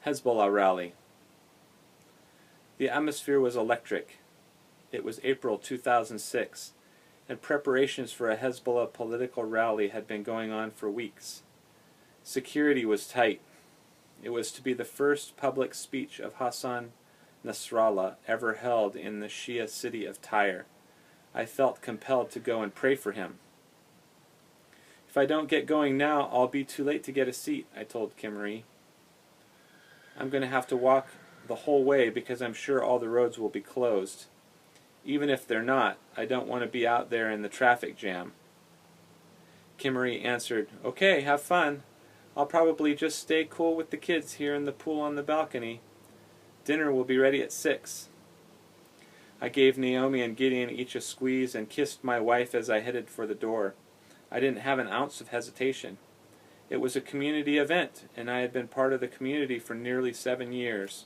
Hezbollah rally. The atmosphere was electric. It was April 2006, and preparations for a Hezbollah political rally had been going on for weeks. Security was tight. It was to be the first public speech of Hassan Nasrallah ever held in the Shia city of Tyre. I felt compelled to go and pray for him. "If I don't get going now, I'll be too late to get a seat," I told Kimmery. "I'm going to have to walk the whole way because I'm sure all the roads will be closed. Even if they're not, I don't want to be out there in the traffic jam." Kimmery answered, "Okay, have fun. I'll probably just stay cool with the kids here in the pool on the balcony. Dinner will be ready at 6. I gave Naomi and Gideon each a squeeze and kissed my wife as I headed for the door. I didn't have an ounce of hesitation. It was a community event, and I had been part of the community for nearly 7 years.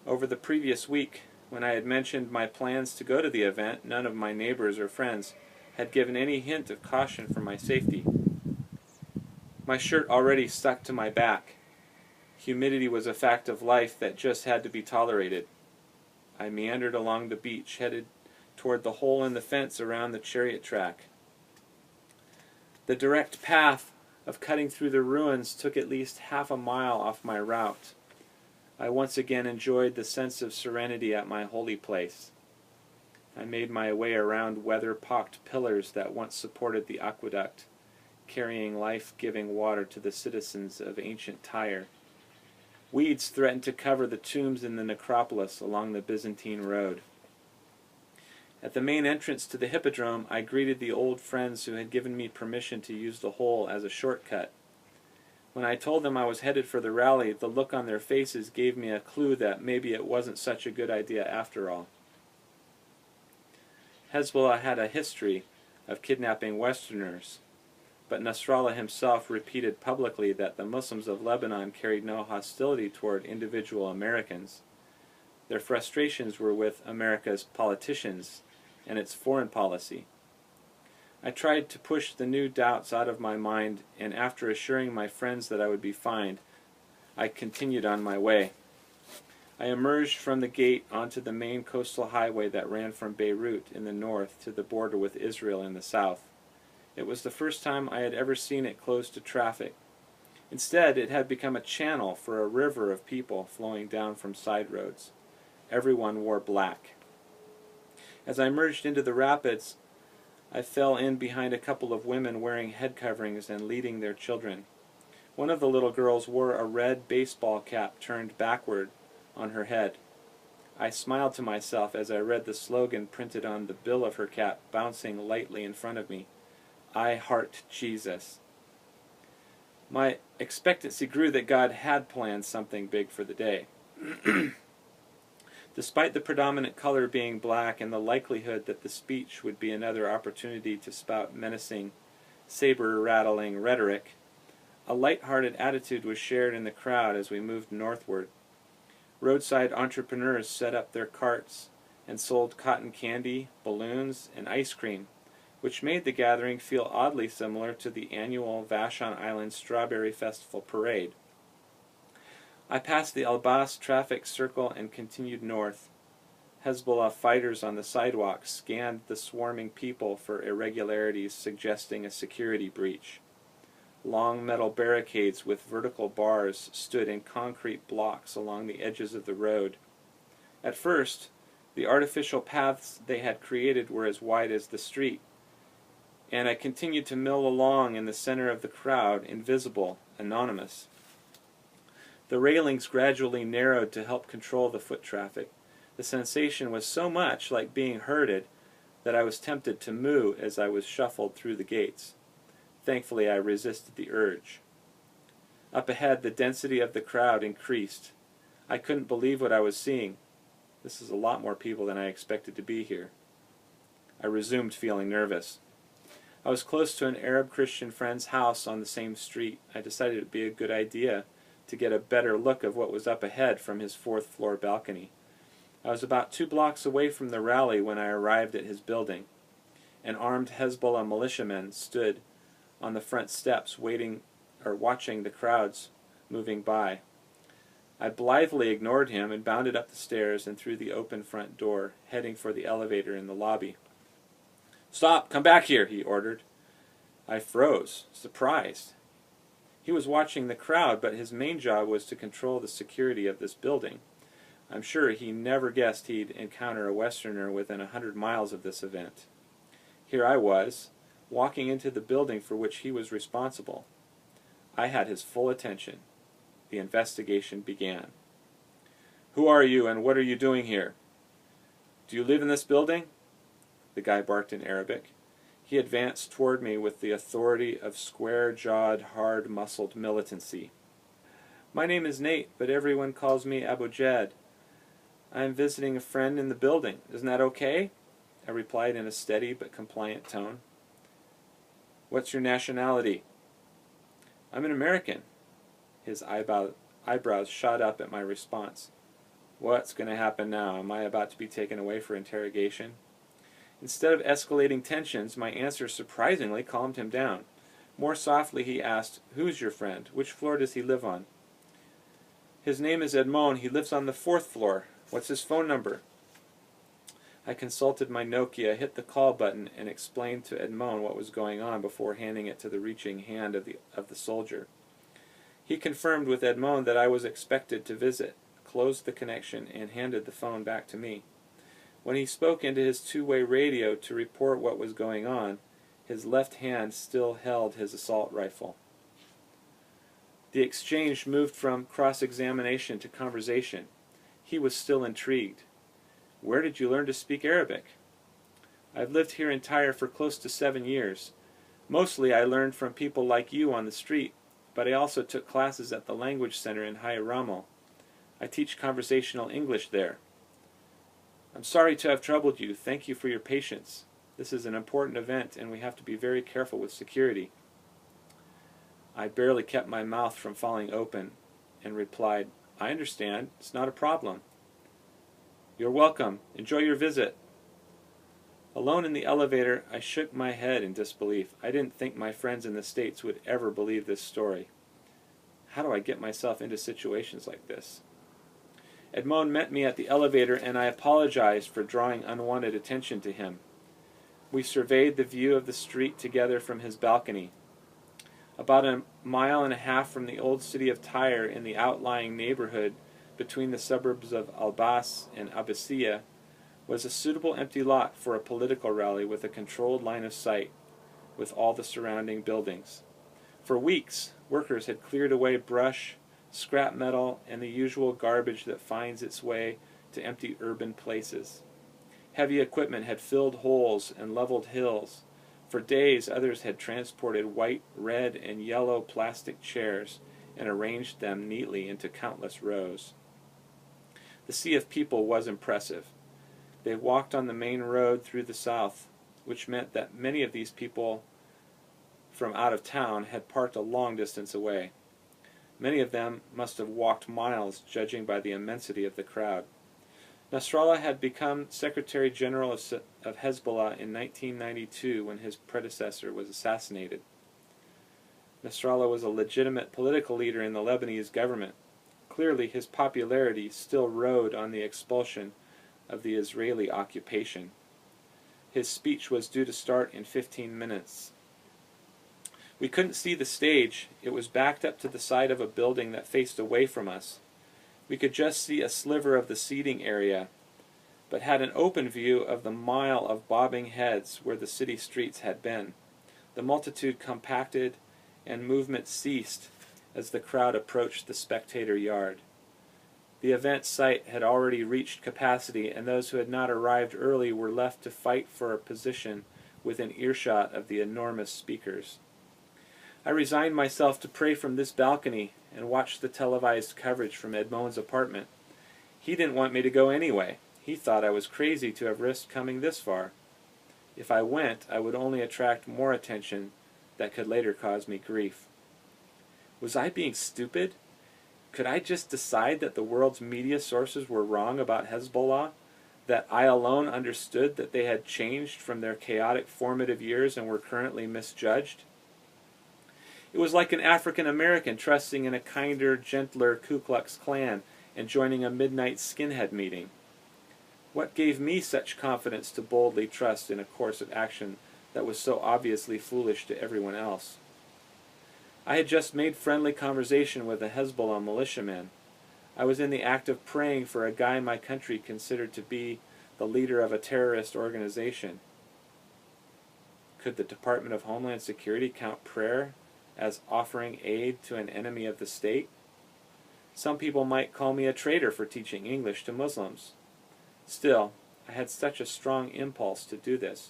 Over the previous week, when I had mentioned my plans to go to the event, none of my neighbors or friends had given any hint of caution for my safety. My shirt already stuck to my back. Humidity was a fact of life that just had to be tolerated. I meandered along the beach, headed toward the hole in the fence around the chariot track. The direct path of cutting through the ruins took at least half a mile off my route. I once again enjoyed the sense of serenity at my holy place. I made my way around weather-pocked pillars that once supported the aqueduct, carrying life-giving water to the citizens of ancient Tyre. Weeds threatened to cover the tombs in the necropolis along the Byzantine road. At the main entrance to the hippodrome, I greeted the old friends who had given me permission to use the hole as a shortcut. When I told them I was headed for the rally, the look on their faces gave me a clue that maybe it wasn't such a good idea after all. Hezbollah had a history of kidnapping Westerners, but Nasrallah himself repeated publicly that the Muslims of Lebanon carried no hostility toward individual Americans. Their frustrations were with America's politicians and its foreign policy. I tried to push the new doubts out of my mind, and after assuring my friends that I would be fine, I continued on my way. I emerged from the gate onto the main coastal highway that ran from Beirut in the north to the border with Israel in the south. It was the first time I had ever seen it closed to traffic. Instead, it had become a channel for a river of people flowing down from side roads. Everyone wore black. As I merged into the rapids, I fell in behind a couple of women wearing head coverings and leading their children. One of the little girls wore a red baseball cap turned backward on her head. I smiled to myself as I read the slogan printed on the bill of her cap, bouncing lightly in front of me: "I heart Jesus." My expectancy grew that God had planned something big for the day. Despite the predominant color being black and the likelihood that the speech would be another opportunity to spout menacing, saber-rattling rhetoric, a light-hearted attitude was shared in the crowd as we moved northward. Roadside entrepreneurs set up their carts and sold cotton candy, balloons, and ice cream, which made the gathering feel oddly similar to the annual Vashon Island Strawberry Festival parade. I passed the Albas traffic circle and continued north. Hezbollah fighters on the sidewalk scanned the swarming people for irregularities suggesting a security breach. Long metal barricades with vertical bars stood in concrete blocks along the edges of the road. At first, the artificial paths they had created were as wide as the street, and I continued to mill along in the center of the crowd, invisible, anonymous. The railings gradually narrowed to help control the foot traffic. The sensation was so much like being herded that I was tempted to moo as I was shuffled through the gates. Thankfully, I resisted the urge. Up ahead, the density of the crowd increased. I couldn't believe what I was seeing. This is a lot more people than I expected to be here. I resumed feeling nervous. I was close to an Arab Christian friend's house on the same street. I decided it would be a good idea to get a better look of what was up ahead from his fourth-floor balcony. I was about 2 blocks away from the rally when I arrived at his building. An armed Hezbollah militiaman stood on the front steps watching the crowds moving by. I blithely ignored him and bounded up the stairs and through the open front door, heading for the elevator in the lobby. "Stop! Come back here!" he ordered. I froze, surprised. He was watching the crowd, but his main job was to control the security of this building. I'm sure he never guessed he'd encounter a Westerner within 100 miles of this event. Here I was, walking into the building for which he was responsible. I had his full attention. The investigation began. "Who are you and what are you doing here?" "Do you live in this building?" The guy barked in Arabic. He advanced toward me with the authority of square-jawed, hard-muscled militancy. "My name is Nate, but everyone calls me Abu Jad. I am visiting a friend in the building. Isn't that okay?" I replied in a steady but compliant tone. "What's your nationality?" "I'm an American." His eyebrows shot up at my response. What's going to happen now? Am I about to be taken away for interrogation? Instead of escalating tensions, my answer surprisingly calmed him down. More softly he asked, "Who's your friend? Which floor does he live on?" "His name is Edmond. He lives on the 4th floor. What's his phone number?" I consulted my Nokia, hit the call button, and explained to Edmond what was going on before handing it to the reaching hand of the soldier. He confirmed with Edmond that I was expected to visit, closed the connection, and handed the phone back to me. When he spoke into his two-way radio to report what was going on, his left hand still held his assault rifle. The exchange moved from cross-examination to conversation. He was still intrigued. "Where did you learn to speak Arabic?" "I've lived here in Tyre for close to 7 years. Mostly I learned from people like you on the street, but I also took classes at the Language Center in High Ramo. I teach conversational English there." "I'm sorry to have troubled you. Thank you for your patience. This is an important event and we have to be very careful with security." I barely kept my mouth from falling open and replied, "I understand. It's not a problem." "You're welcome. Enjoy your visit." Alone in the elevator, I shook my head in disbelief. I didn't think my friends in the States would ever believe this story. How do I get myself into situations like this? Edmond met me at the elevator and I apologized for drawing unwanted attention to him. We surveyed the view of the street together from his balcony. About 1.5 miles from the old city of Tyre in the outlying neighborhood between the suburbs of Albas and Abbasiyah was a suitable empty lot for a political rally with a controlled line of sight with all the surrounding buildings. For weeks, workers had cleared away brush, scrap metal, and the usual garbage that finds its way to empty urban places. Heavy equipment had filled holes and leveled hills. For days, others had transported white, red, and yellow plastic chairs and arranged them neatly into countless rows. The sea of people was impressive. They walked on the main road through the south, which meant that many of these people from out of town had parked a long distance away. Many of them must have walked miles, judging by the immensity of the crowd. Nasrallah had become Secretary General of Hezbollah in 1992 when his predecessor was assassinated. Nasrallah was a legitimate political leader in the Lebanese government. Clearly, his popularity still rode on the expulsion of the Israeli occupation. His speech was due to start in 15 minutes. We couldn't see the stage. It was backed up to the side of a building that faced away from us. We could just see a sliver of the seating area, but had an open view of the mile of bobbing heads where the city streets had been. The multitude compacted and movement ceased as the crowd approached the spectator yard. The event site had already reached capacity, and those who had not arrived early were left to fight for a position within earshot of the enormous speakers. I resigned myself to pray from this balcony and watch the televised coverage from Edmond's apartment. He didn't want me to go anyway. He thought I was crazy to have risked coming this far. If I went, I would only attract more attention that could later cause me grief. Was I being stupid? Could I just decide that the world's media sources were wrong about Hezbollah? That I alone understood that they had changed from their chaotic formative years and were currently misjudged? It was like an African American trusting in a kinder, gentler Ku Klux Klan and joining a midnight skinhead meeting. What gave me such confidence to boldly trust in a course of action that was so obviously foolish to everyone else? I had just made friendly conversation with a Hezbollah militiaman. I was in the act of praying for a guy my country considered to be the leader of a terrorist organization. Could the Department of Homeland Security count prayer as offering aid to an enemy of the state? Some people might call me a traitor for teaching English to Muslims. Still, I had such a strong impulse to do this.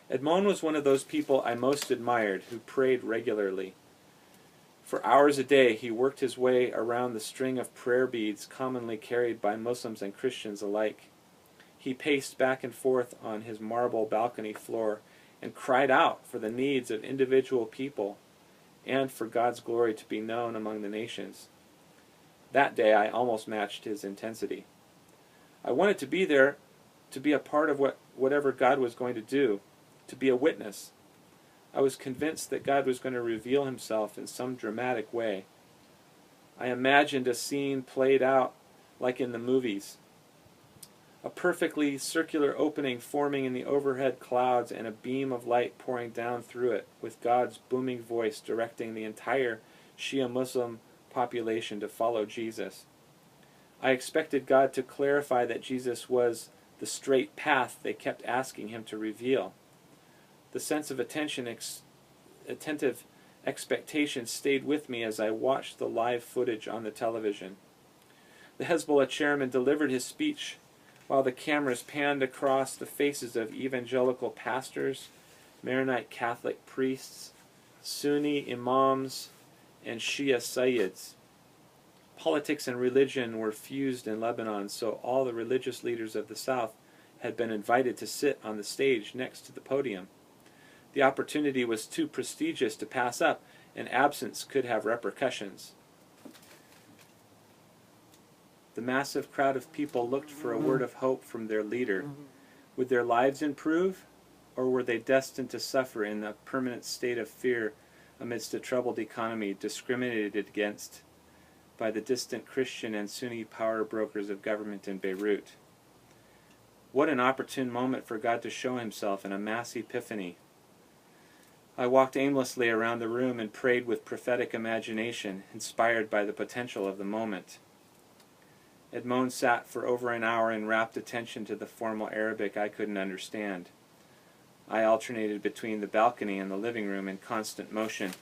Edmond was one of those people I most admired, who prayed regularly. For hours a day he worked his way around the string of prayer beads commonly carried by Muslims and Christians alike. He paced back and forth on his marble balcony floor and cried out for the needs of individual people and for God's glory to be known among the nations. That day I almost matched his intensity. I wanted to be there, to be a part of whatever God was going to do, to be a witness. I was convinced that God was going to reveal himself in some dramatic way. I imagined a scene played out like in the movies. A perfectly circular opening forming in the overhead clouds and a beam of light pouring down through it, with God's booming voice directing the entire Shia Muslim population to follow Jesus. I expected God to clarify that Jesus was the straight path they kept asking him to reveal. The sense of attentive expectation stayed with me as I watched the live footage on the television. The Hezbollah chairman delivered his speech while the cameras panned across the faces of evangelical pastors, Maronite Catholic priests, Sunni imams, and Shia sayyids. Politics and religion were fused in Lebanon, so all the religious leaders of the South had been invited to sit on the stage next to the podium. The opportunity was too prestigious to pass up, and absence could have repercussions. The massive crowd of people looked for a word of hope from their leader. Would their lives improve, or were they destined to suffer in a permanent state of fear amidst a troubled economy discriminated against by the distant Christian and Sunni power brokers of government in Beirut? What an opportune moment for God to show himself in a mass epiphany. I walked aimlessly around the room and prayed with prophetic imagination, inspired by the potential of the moment. Edmond sat for over an hour in rapt attention to the formal Arabic I couldn't understand. I alternated between the balcony and the living room in constant motion.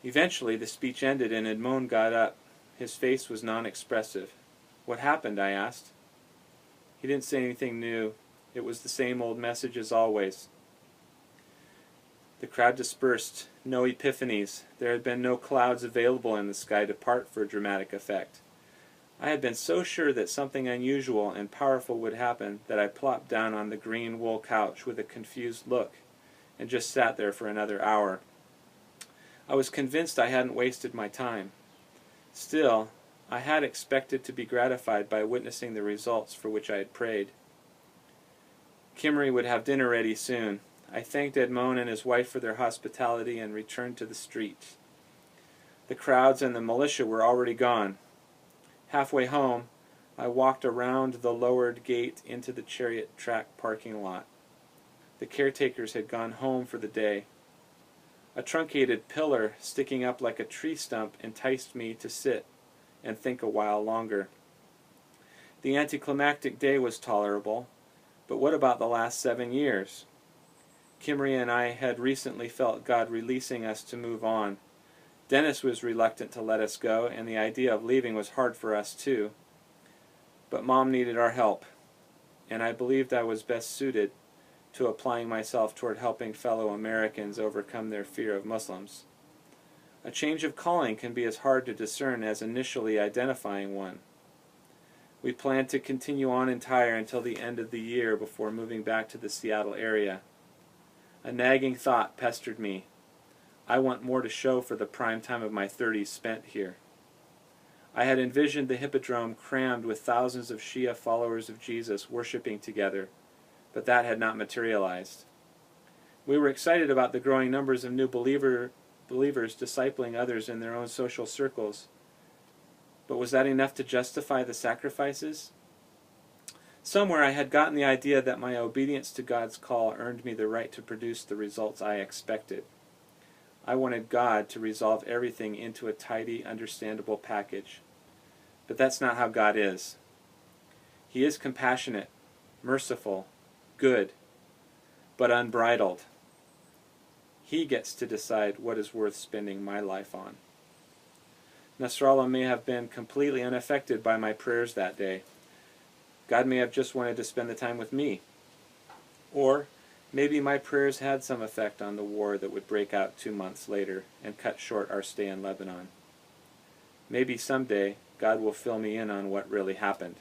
Eventually the speech ended and Edmond got up. His face was non-expressive. "What happened?" I asked. He didn't say anything new. It was the same old message as always. The crowd dispersed. No epiphanies. There had been no clouds available in the sky to part for a dramatic effect. I had been so sure that something unusual and powerful would happen that I plopped down on the green wool couch with a confused look and just sat there for another hour. I was convinced I hadn't wasted my time. Still, I had expected to be gratified by witnessing the results for which I had prayed. Kimmery would have dinner ready soon. I thanked Edmond and his wife for their hospitality and returned to the street. The crowds and the militia were already gone. Halfway home, I walked around the lowered gate into the chariot track parking lot. The caretakers had gone home for the day. A truncated pillar sticking up like a tree stump enticed me to sit and think a while longer. The anticlimactic day was tolerable, but what about the last 7 years? Kimmery and I had recently felt God releasing us to move on. Dennis was reluctant to let us go, and the idea of leaving was hard for us too. But Mom needed our help, and I believed I was best suited to applying myself toward helping fellow Americans overcome their fear of Muslims. A change of calling can be as hard to discern as initially identifying one. We planned to continue on in Tyre until the end of the year before moving back to the Seattle area. A nagging thought pestered me. I want more to show for the prime time of my 30s spent here. I had envisioned the Hippodrome crammed with thousands of Shia followers of Jesus worshiping together, but that had not materialized. We were excited about the growing numbers of new believers discipling others in their own social circles. But was that enough to justify the sacrifices? Somewhere I had gotten the idea that my obedience to God's call earned me the right to produce the results I expected. I wanted God to resolve everything into a tidy, understandable package. But that's not how God is. He is compassionate, merciful, good, but unbridled. He gets to decide what is worth spending my life on. Nasrallah may have been completely unaffected by my prayers that day. God may have just wanted to spend the time with me. Or maybe my prayers had some effect on the war that would break out 2 months later and cut short our stay in Lebanon. Maybe someday God will fill me in on what really happened.